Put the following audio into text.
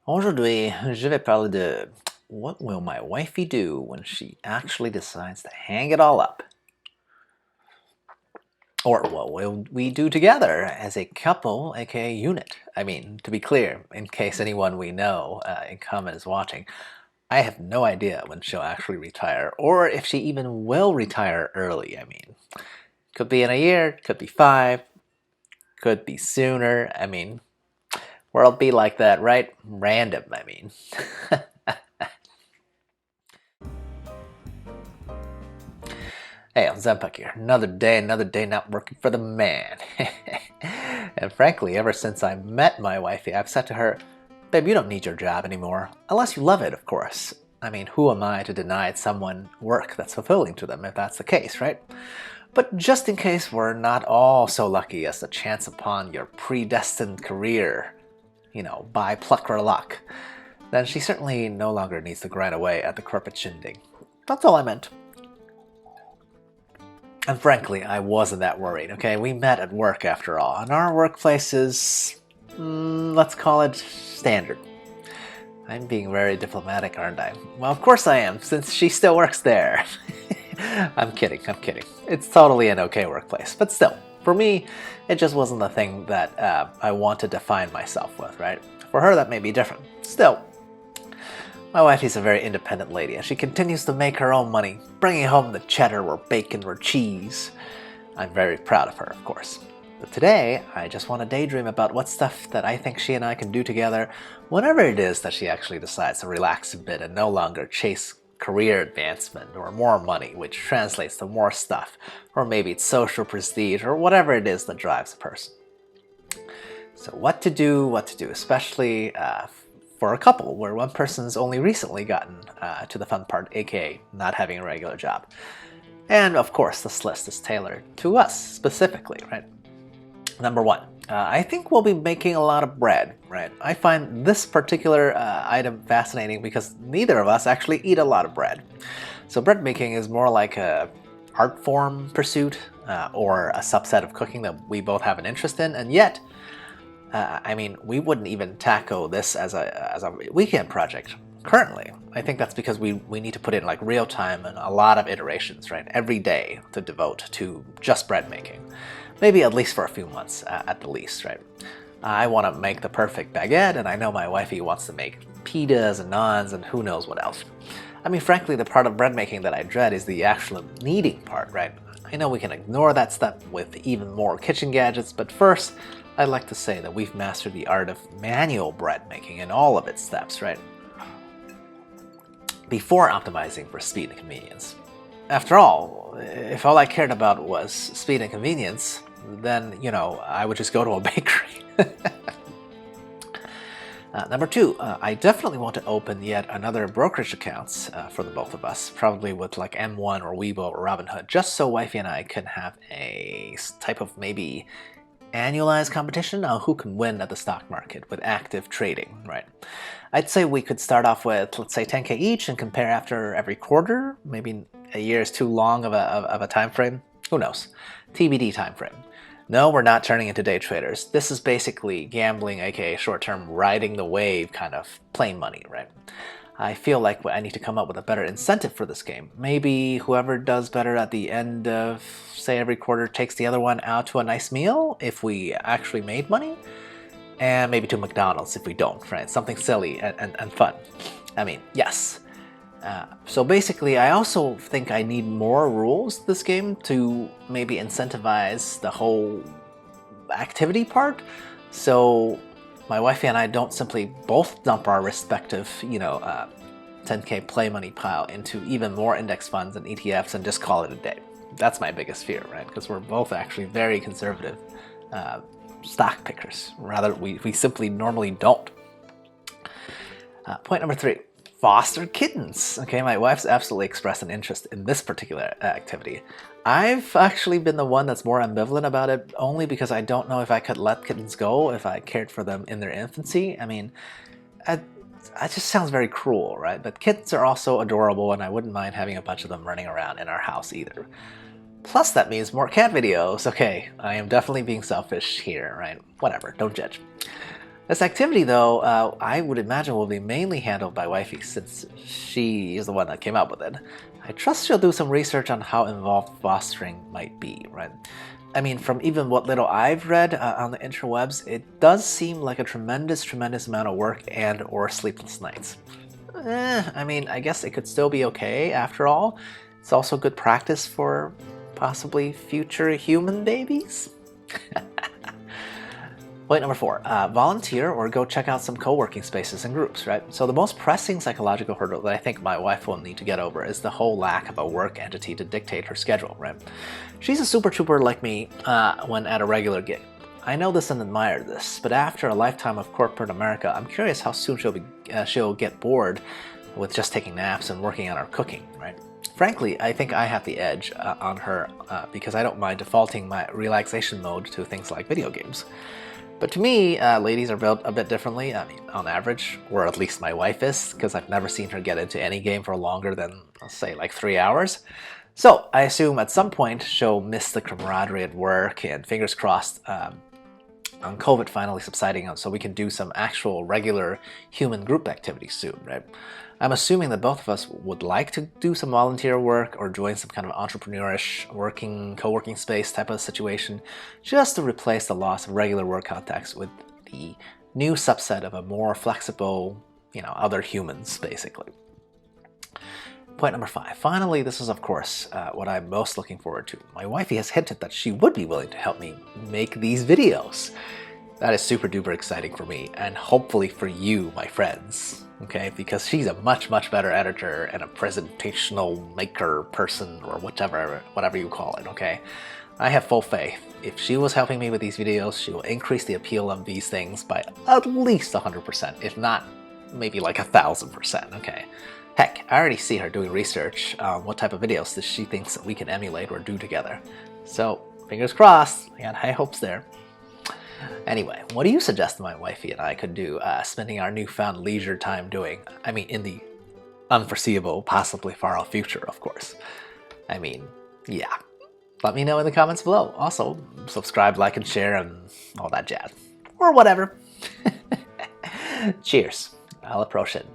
Aujourd'hui, je vais parler de what will my wifey do when she actually decides to hang it all up? Or what will we do together as a couple, aka unit? I mean, to be clear, in case anyone we know in common is watching, I have no idea when she'll actually retire, or if she even will retire early. I mean, could be in a year, could be 5, could be sooner. I mean, world be like that, right? Random, I mean. Hey, XenPuck here. Another day not working for the man. And frankly, ever since I met my wifey, I've said to her, babe, you don't need your job anymore. Unless you love it, of course. I mean, who am I to deny someone work that's fulfilling to them if that's the case, right? But just in case we're not all so lucky as to chance upon your predestined career, by pluck or luck, then she certainly no longer needs to grind away at the corporate shindig. That's all I meant. And frankly, I wasn't that worried, okay? We met at work after all, and our workplace is, let's call it standard. I'm being very diplomatic, aren't I? Well, of course I am, since she still works there. I'm kidding. It's totally an okay workplace, but still, for me, it just wasn't the thing that I want to define myself with, right? For her, that may be different. Still, my wifey's a very independent lady, and she continues to make her own money, bringing home the cheddar or bacon or cheese. I'm very proud of her, of course. But today, I just want to daydream about what stuff that I think she and I can do together whenever it is that she actually decides to relax a bit and no longer chase career advancement or more money, which translates to more stuff, or maybe it's social prestige, or whatever it is that drives a person. So what to do, especially for a couple where one person's only recently gotten to the fun part, aka not having a regular job. And of course, this list is tailored to us specifically, right? Number 1, I think we'll be making a lot of bread, right? I find this particular item fascinating because neither of us actually eat a lot of bread. So bread making is more like a art form pursuit or a subset of cooking that we both have an interest in, and yet I mean, we wouldn't even tackle this as a weekend project currently. I think that's because we need to put in like real time and a lot of iterations, right? Every day to devote to just bread making. Maybe at least for a few months at the least, right? I want to make the perfect baguette, and I know my wifey wants to make pitas and naans and who knows what else. I mean, frankly, the part of bread making that I dread is the actual kneading part, right? I know we can ignore that step with even more kitchen gadgets, but first, I'd like to say that we've mastered the art of manual bread making in all of its steps, right? Before optimizing for speed and convenience. After all, if all I cared about was speed and convenience, then, I would just go to a bakery. Number 2, I definitely want to open yet another brokerage accounts for the both of us, probably with like M1 or Weibo or Robinhood, just so wifey and I can have a type of maybe annualized competition on who can win at the stock market with active trading, right? I'd say we could start off with, let's say, 10K each and compare after every quarter. Maybe a year is too long of a time frame. Who knows? TBD time frame. No, we're not turning into day traders. This is basically gambling, aka short-term riding the wave kind of plain money, right? I feel like I need to come up with a better incentive for this game. Maybe whoever does better at the end of, say, every quarter takes the other one out to a nice meal if we actually made money, and maybe to McDonald's if we don't, right? Something silly and fun. I mean, yes. So basically, I also think I need more rules this game to maybe incentivize the whole activity part. So my wifey and I don't simply both dump our respective, 10K play money pile into even more index funds and ETFs and just call it a day. That's my biggest fear, right? Because we're both actually very conservative stock pickers. Rather, we simply normally don't. Point number 3. Foster kittens. Okay, my wife's absolutely expressed an interest in this particular activity. I've actually been the one that's more ambivalent about it, only because I don't know if I could let kittens go if I cared for them in their infancy. I mean, it just sounds very cruel, right? But kittens are also adorable, and I wouldn't mind having a bunch of them running around in our house either. Plus, that means more cat videos. Okay, I am definitely being selfish here, right? Whatever, don't judge. This activity, though, I would imagine will be mainly handled by wifey since she is the one that came up with it. I trust she'll do some research on how involved fostering might be, right? I mean, from even what little I've read on the interwebs, it does seem like a tremendous amount of work and or sleepless nights. I mean, I guess it could still be okay after all. It's also good practice for possibly future human babies. Point number 4, volunteer or go check out some co-working spaces and groups, right? So the most pressing psychological hurdle that I think my wife will need to get over is the whole lack of a work entity to dictate her schedule, right? She's a super trooper like me when at a regular gig. I know this and admire this, but after a lifetime of corporate America, I'm curious how soon she'll get bored with just taking naps and working on our cooking, right? Frankly, I think I have the edge on her because I don't mind defaulting my relaxation mode to things like video games. But to me, ladies are built a bit differently, I mean, on average, or at least my wife is, because I've never seen her get into any game for longer than, let's say, like 3 hours. So I assume at some point she'll miss the camaraderie at work, and fingers crossed on COVID finally subsiding so we can do some actual regular human group activities soon, right? I'm assuming that both of us would like to do some volunteer work or join some kind of entrepreneurish co-working space type of situation just to replace the loss of regular work contacts with the new subset of a more flexible, other humans, basically. Point number 5. Finally, this is of course what I'm most looking forward to. My wifey has hinted that she would be willing to help me make these videos. That is super duper exciting for me and hopefully for you, my friends. Okay, because she's a much better editor and a presentational maker person or whatever you call it, okay? I have full faith. If she was helping me with these videos, she will increase the appeal of these things by at least 100%, if not maybe like 1,000%, okay? Heck, I already see her doing research on what type of videos that she thinks we can emulate or do together. So, fingers crossed, I got high hopes there. Anyway, what do you suggest my wifey and I could do spending our newfound leisure time doing? I mean, in the unforeseeable, possibly far-off future, of course. I mean, yeah. Let me know in the comments below. Also, subscribe, like, and share, and all that jazz. Or whatever. Cheers. Alla prochaine.